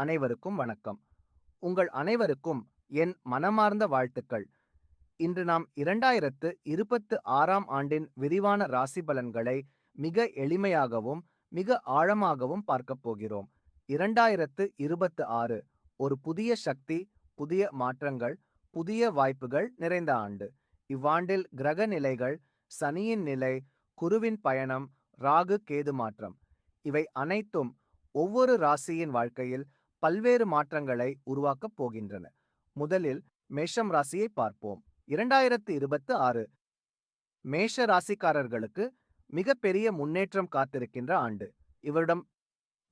அனைவருக்கும் வணக்கம். உங்கள் அனைவருக்கும் என் மனமார்ந்த வாழ்த்துக்கள். இன்று நாம் 2026ஆம் ஆண்டின் விரிவான ராசி பலன்களை மிக எளிமையாகவும் மிக ஆழமாகவும் பார்க்கப் போகிறோம். 2026 ஒரு புதிய சக்தி, புதிய மாற்றங்கள், புதிய வாய்ப்புகள் நிறைந்த ஆண்டு. இவ்வாண்டில் கிரக நிலைகள், சனியின் நிலை, குருவின் பயணம், ராகு கேது மாற்றம் இவை அனைத்தும் ஒவ்வொரு ராசியின் வாழ்க்கையில் பல்வேறு மாற்றங்களை உருவாக்கப் போகின்றன. முதலில் மேஷம் ராசியை பார்ப்போம். 2026 மேஷ ராசிக்காரர்களுக்கு மிகப்பெரிய முன்னேற்றம் காத்திருக்கின்ற ஆண்டு. இவரிடம்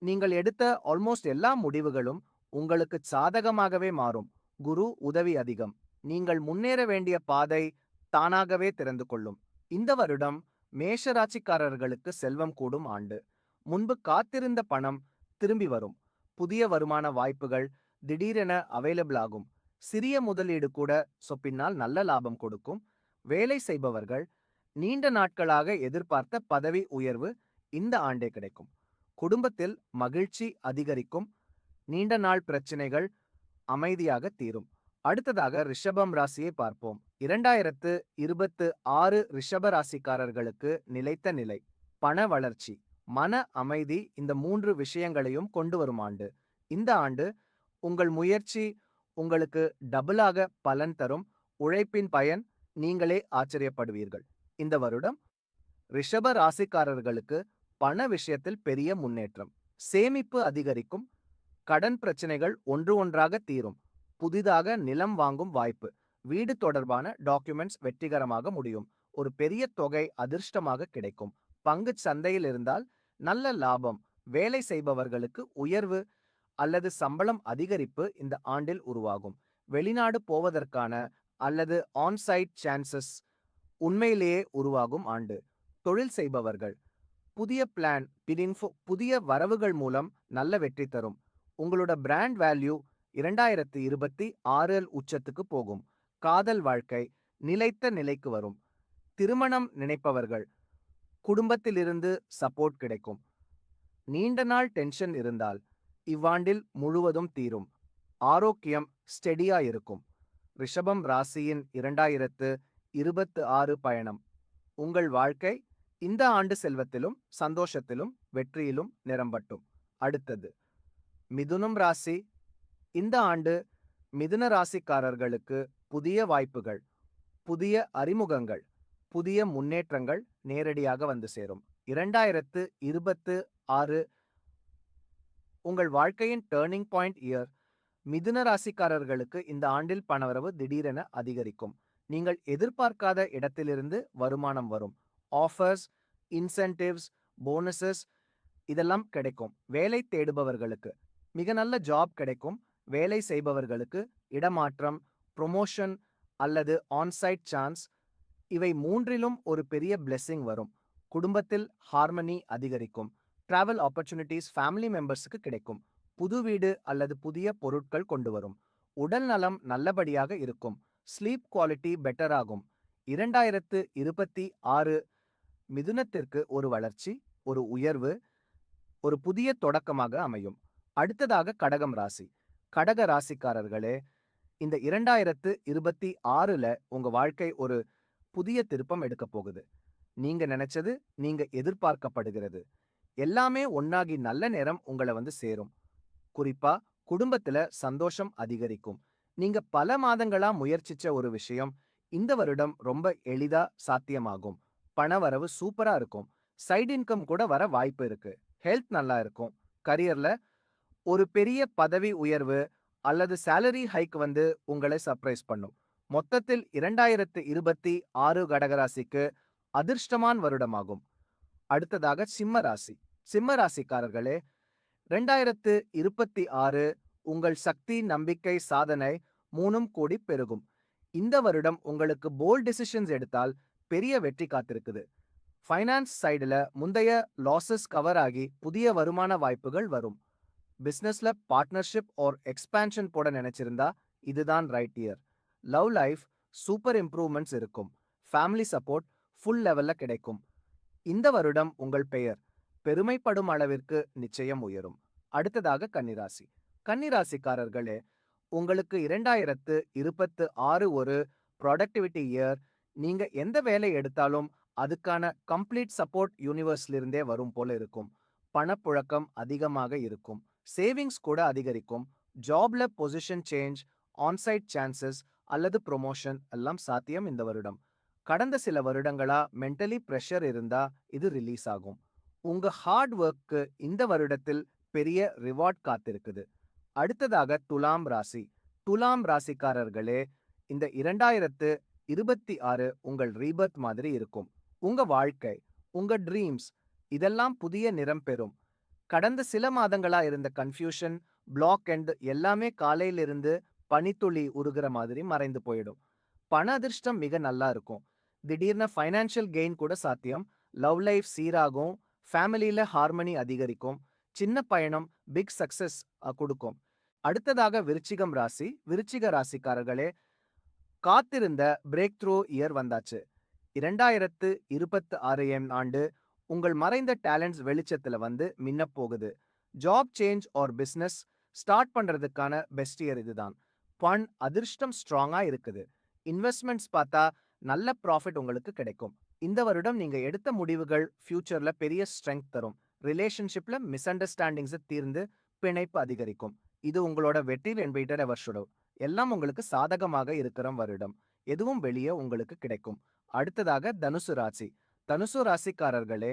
நீங்கள் எடுத்த ஆல்மோஸ்ட் எல்லா முடிவுகளும் உங்களுக்கு சாதகமாகவே மாறும். குரு உதவி அதிகம். நீங்கள் முன்னேற வேண்டிய பாதை தானாகவே திறந்து கொள்ளும். இந்த வருடம் மேஷ ராசிக்காரர்களுக்கு செல்வம் கூடும் ஆண்டு. முன்பு காத்திருந்த பணம் திரும்பி வரும். புதிய வருமான வாய்ப்புகள் திடீரென அவைலபிள் ஆகும். சிறிய முதலீடு கூட பின்னால் நல்ல லாபம் கொடுக்கும். வேலை செய்பவர்கள் நீண்ட நாட்களாக எதிர்பார்த்த பதவி உயர்வு இந்த ஆண்டே கிடைக்கும். குடும்பத்தில் மகிழ்ச்சி அதிகரிக்கும். நீண்ட நாள் பிரச்சனைகள் அமைதியாக தீரும். அடுத்ததாக ரிஷபம் ராசியை பார்ப்போம். 2026 ரிஷப ராசிக்காரர்களுக்கு நிலைத்த நிலை, பண வளர்ச்சி, மன அமைதி இந்த 3 விஷயங்களையும் கொண்டு வரும் ஆண்டு. இந்த ஆண்டு உங்கள் முயற்சி உங்களுக்கு டபுளாக பலன் தரும். உழைப்பின் பயன் நீங்களே ஆச்சரியப்படுவீர்கள். இந்த வருடம் ரிஷப ராசிக்காரர்களுக்கு பண விஷயத்தில் பெரிய முன்னேற்றம். சேமிப்பு அதிகரிக்கும். கடன் பிரச்சனைகள் ஒன்று ஒன்றாக தீரும். புதிதாக நிலம் வாங்கும் வாய்ப்பு, வீடு தொடர்பான டாக்குமெண்ட்ஸ் வெற்றிகரமாக முடியும். ஒரு பெரிய தொகை அதிர்ஷ்டமாக கிடைக்கும். பங்கு சந்தையில் இருந்தால் நல்ல லாபம். வேலை செய்பவர்களுக்கு உயர்வு அல்லது சம்பளம் அதிகரிப்பு இந்த ஆண்டில் உருவாகும். வெளிநாடு போவதற்கான அல்லது ஆன்சைட் சான்சஸ் உண்மையிலேயே உருவாகும் ஆண்டு. தொழில் செய்பவர்கள் புதிய பிளான், புதிய வரவுகள் மூலம் நல்ல வெற்றி தரும். உங்களோட பிராண்ட் வேல்யூ 2026 உச்சத்துக்கு போகும். காதல் வாழ்க்கை நிலைத்த நிலைக்கு வரும். திருமணம் நினைப்பவர்கள் குடும்பத்திலிருந்து சப்போர்ட் கிடைக்கும். நீண்ட நாள் டென்ஷன் இருந்தால் இவ்வாண்டில் முழுவதும் தீரும். ஆரோக்கியம் ஸ்டெடியா இருக்கும். ரிஷபம் ராசியின் 2026 பயணம் உங்கள் வாழ்க்கை இந்த ஆண்டு செல்வத்திலும் சந்தோஷத்திலும் வெற்றியிலும் நிரம்பட்டும். அடுத்தது மிதுனம் ராசி. இந்த ஆண்டு மிதுன ராசிக்காரர்களுக்கு புதிய வாய்ப்புகள், புதிய அறிமுகங்கள், புதிய முன்னேற்றங்கள் நேரடியாக வந்து சேரும். 2026 உங்கள் வாழ்க்கையின் டேர்னிங் பாயிண்ட் இயர். மிதுன ராசிக்காரர்களுக்கு இந்த ஆண்டில் பணவரவு திடீரென அதிகரிக்கும். நீங்கள் எதிர்பார்க்காத இடத்திலிருந்து வருமானம் வரும். ஆஃபர்ஸ், இன்சென்டிவ்ஸ், போனஸஸ் இதெல்லாம் கிடைக்கும். வேலை தேடுபவர்களுக்கு மிக நல்ல ஜாப் கிடைக்கும். வேலை செய்பவர்களுக்கு இடமாற்றம், ப்ரொமோஷன் அல்லது ஆன்சைட் சான்ஸ் இவை மூன்றிலும் ஒரு பெரிய பிளெஸிங் வரும். குடும்பத்தில் ஹார்மனி அதிகரிக்கும். டிராவல் ஆப்பர்ச்சுனிட்டிஸ் ஃபேமிலி மெம்பர்ஸுக்கு கிடைக்கும். புது வீடு அல்லது புதிய பொருட்கள் கொண்டு வரும். உடல் நலம் நல்லபடியாக இருக்கும். ஸ்லீப் குவாலிட்டி பெட்டர் ஆகும். 2026 மிதுனத்திற்கு ஒரு வளர்ச்சி, ஒரு உயர்வு, ஒரு புதிய தொடக்கமாக அமையும். அடுத்ததாக கடகம் ராசி. கடக ராசிக்காரர்களே, இந்த 2026ல உங்க வாழ்க்கை ஒரு புதிய திருப்பம் எடுக்க போகுது. நீங்க நினைச்சது நீங்க எதிர்பார்க்கப்படுகிறது. எல்லாமே ஒன்னாகி நல்ல நேரம் உங்களை வந்து சேரும். குறிப்பா குடும்பத்துல சந்தோஷம் அதிகரிக்கும். நீங்க பல மாதங்களா முயற்சிச்ச ஒரு விஷயம் இந்த வருடம் ரொம்ப எளிதா சாத்தியமாகும். பணவரவு சூப்பரா இருக்கும். சைடு இன்கம் கூட வர வாய்ப்பு இருக்கு. ஹெல்த் நல்லா இருக்கும். கரியர்ல ஒரு பெரிய பதவி உயர்வு அல்லது salary ஹைக் வந்து உங்களை சர்ப்ரைஸ் பண்ணும். மொத்தத்தில் 2026 கடகராசிக்கு அதிர்ஷ்டமான வருடமாகும். அடுத்ததாக சிம்ம ராசி. சிம்ம ராசிக்காரர்களே, 2026 உங்கள் சக்தி, நம்பிக்கை, சாதனை மூணும் கூடி பெருகும். இந்த வருடம் உங்களுக்கு போல்ட் டெசிஷன்ஸ் எடுத்தால் பெரிய வெற்றி காத்திருக்குது. ஃபைனான்ஸ் சைடுல முந்தைய லாசஸ் கவர் ஆகி புதிய வருமான வாய்ப்புகள் வரும். பிசினஸ்ல பார்ட்னர்ஷிப் ஆர் எக்ஸ்பான்ஷன் போட நினைச்சிருந்தா இதுதான் right year. Love life super improvements இருக்கும். ஃபேமிலி சப்போர்ட் ஃபுல் லெவல்ல கிடைக்கும். இந்த வருடம் உங்கள் பெயர் பெருமைப்படும் அளவிற்கு நிச்சயம் உயரும். அடுத்ததாக கன்னிராசி. கன்னிராசிக்காரர்களே, உங்களுக்கு 2026 ஒரு ப்ரொடக்டிவிட்டி இயர். நீங்க எந்த வேலை எடுத்தாலும் அதுக்கான கம்ப்ளீட் சப்போர்ட் யூனிவர்ஸ்லிருந்தே வரும் போல இருக்கும். பணப்புழக்கம் அதிகமாக இருக்கும். சேவிங்ஸ் கூட அதிகரிக்கும். ஜாப்ல பொசிஷன் சேஞ்ச், ஆன்சைட் சான்சஸ் அல்லது ப்ரொமோஷன் எல்லாம் சாத்தியம் இந்த வருடம். கடந்த சில வருடங்களா மென்டலி பிரஷர் இருந்தா இது ரிலீஸ் ஆகும். உங்க ஹார்ட் ஒர்க்கு இந்த வருடத்தில் பெரிய ரிவார்ட் காத்திருக்குது. அடுத்ததாக துலாம் ராசி. துலாம் ராசிக்காரர்களே, இந்த 2026 உங்கள் ரீபர்த் மாதிரி இருக்கும். உங்க வாழ்க்கை, உங்க ட்ரீம்ஸ் இதெல்லாம் புதிய நிறம் பெறும். கடந்த சில மாதங்களா இருந்த கன்ஃபியூஷன், பிளாக் அண்ட் எல்லாமே காலையிலிருந்து பனித்துளி உருகுற மாதிரி மறைந்து போயிடும். பண அதிர்ஷ்டம் மிக நல்லா இருக்கும். திடீர்னு ஃபைனான்ஷியல் கெயின் கூட சாத்தியம். லவ் லைஃப் சீராகும். ஃபேமிலியில ஹார்மனி அதிகரிக்கும். சின்ன பயணம் பிக் சக்சஸ் கொடுக்கும். அடுத்ததாக விருச்சிகம் ராசி. விருச்சிக ராசிக்காரர்களே, காத்திருந்த பிரேக் த்ரூ இயர் வந்தாச்சு. 2026 ஆண்டு உங்கள் மறைந்த டேலண்ட்ஸ் வெளிச்சத்துல வந்து மின்னப் போகுது. Job change or business start பண்றதுக்கான பெஸ்ட் இயர் இதுதான். பண் அதிர்ஷ்டம் ஸ்ட்ராங்கா இருக்குது. இன்வெஸ்ட்மெண்ட்ஸ் பார்த்தா நல்ல ப்ராஃபிட் உங்களுக்கு கிடைக்கும். இந்த வருடம் நீங்க எடுத்த முடிவுகள் ஃபியூச்சர்ல பெரிய ஸ்ட்ரெங்க் தரும். ரிலேஷன்ஷிப்ல மிஸ் அண்டர்ஸ்டாண்டிங்ஸ் தீர்ந்து பிணைப்பு அதிகரிக்கும். இது உங்களோட வெற்றி என்பிட்டர் வருஷம் எல்லாம் உங்களுக்கு சாதகமாக இருக்கிற வருடம். எதுவும் வெளியே உங்களுக்கு கிடைக்கும். அடுத்ததாக தனுசு ராசி. தனுசு ராசிக்காரர்களே,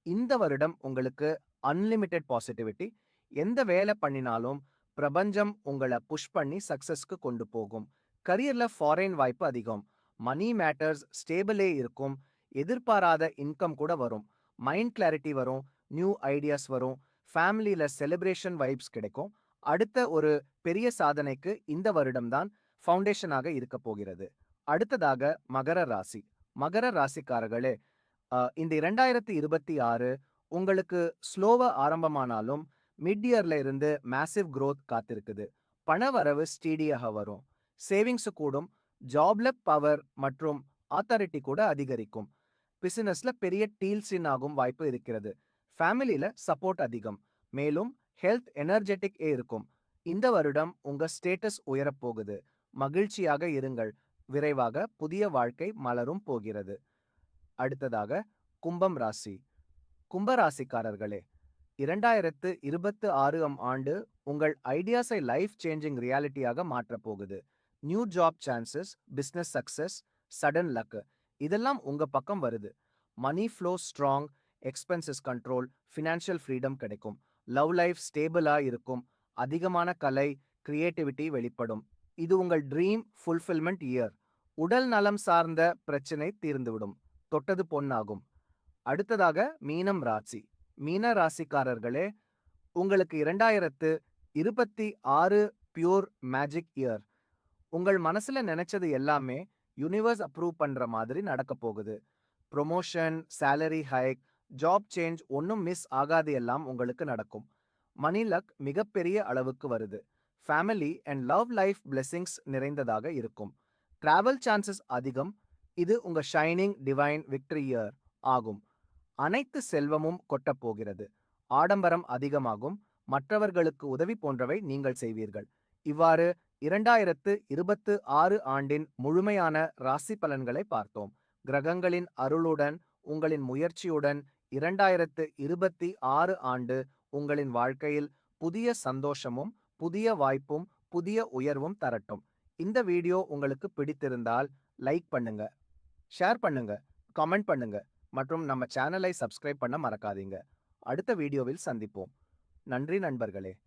இந்த வருடம் உங்களுக்கு அன்லிமிட்டெட் பாசிட்டிவிட்டி. எந்த வேலை பண்ணினாலும் பிரபஞ்சம் உங்களை புஷ் பண்ணி சக்சஸ்க்கு கொண்டு போகும். கரியர்ல ஃபாரின் வாய்ப்பு அதிகம். மணி மேட்டர்ஸ் ஸ்டேபிளே இருக்கும். எதிர்பாராத இன்கம் கூட வரும். மைண்ட் கிளாரிட்டி வரும். நியூ ஐடியாஸ் வரும். ஃபேமிலியில செலிப்ரேஷன் வைப்ஸ் கிடைக்கும். அடுத்த ஒரு பெரிய சாதனைக்கு இந்த வருடம்தான் ஃபவுண்டேஷனாக இருக்க போகிறது. அடுத்ததாக மகர ராசி. மகர ராசிக்காரர்களே, இந்த 2026 உங்களுக்கு ஸ்லோவா ஆரம்பமானாலும் மிட் இயர்ல இருந்து மேசிவ் growth காத்திருக்குது. பண வரவு ஸ்டீடியாக வரும். சேவிங்ஸ் கூடும். ஜாப்ல பவர் மற்றும் ஆத்தாரிட்டி கூட அதிகரிக்கும். பிசினஸ்ல பெரிய டீல்ஸின் ஆகும் வாய்ப்பு இருக்கிறது. ஃபேமிலியில சப்போர்ட் அதிகம். மேலும் ஹெல்த் எனர்ஜெட்டிக் இருக்கும். இந்த வருடம் உங்க ஸ்டேட்டஸ் உயரப் போகுது. மகிழ்ச்சியாக இருங்கள். விரைவாக புதிய வாழ்க்கை மலரும் போகிறது. அடுத்ததாக கும்பம் ராசி. கும்பராசிக்காரர்களே, 2026 ஆண்டு உங்கள் ஐடியாஸை லைஃப் சேஞ்சிங் ரியாலிட்டியாக மாற்றப் போகுது. New job chances, business success, sudden luck இதெல்லாம் உங்க பக்கம் வருது. Money flow strong, expenses control, financial freedom கிடைக்கும். லவ் லைஃப் ஸ்டேபிளா இருக்கும். அதிகமான கலை, கிரியேட்டிவிட்டி வெளிப்படும். இது உங்கள் ட்ரீம் ஃபுல்ஃபில்மெண்ட் இயர். உடல் நலம் சார்ந்த பிரச்சனை தீர்ந்துவிடும். தொட்டது பொன்னாகும். அடுத்ததாக மீனம் ராசி. மீன ராசிக்காரர்களே, உங்களுக்கு 2026 பியூர் மேஜிக் இயர். உங்கள் மனசுல நினைச்சது எல்லாமே யூனிவர்ஸ் அப்ரூவ் பண்ற மாதிரி நடக்க போகுது. Promotion, salary hike, job change ஒன்றும் மிஸ் ஆகாது எல்லாம் உங்களுக்கு நடக்கும். மணி லக் மிகப்பெரிய அளவுக்கு வருது. Family and love life blessings நிறைந்ததாக இருக்கும். டிராவல் சான்சஸ் அதிகம். இது உங்க ஷைனிங் டிவைன் விக்டரி இயர் ஆகும். அனைத்து செல்வமும் கொட்டப் போகிறது. ஆடம்பரம் அதிகமாகும். மற்றவர்களுக்கு உதவி போன்றவை நீங்கள் செய்வீர்கள். இவ்வாறு 2026 ஆண்டின் முழுமையான ராசி பலன்களை பார்த்தோம். கிரகங்களின் அருளுடன் உங்களின் முயற்சியுடன் 2026 ஆண்டு உங்களின் வாழ்க்கையில் புதிய சந்தோஷமும் புதிய வாய்ப்பும் புதிய உயர்வும் தரட்டும். இந்த வீடியோ உங்களுக்கு பிடித்திருந்தால் லைக் பண்ணுங்க, ஷேர் பண்ணுங்க, கமெண்ட் பண்ணுங்க மற்றும் நம்ம சேனலை சப்ஸ்கிரைப் பண்ண மறக்காதீங்க. அடுத்த வீடியோவில் சந்திப்போம். நன்றி நண்பர்களே.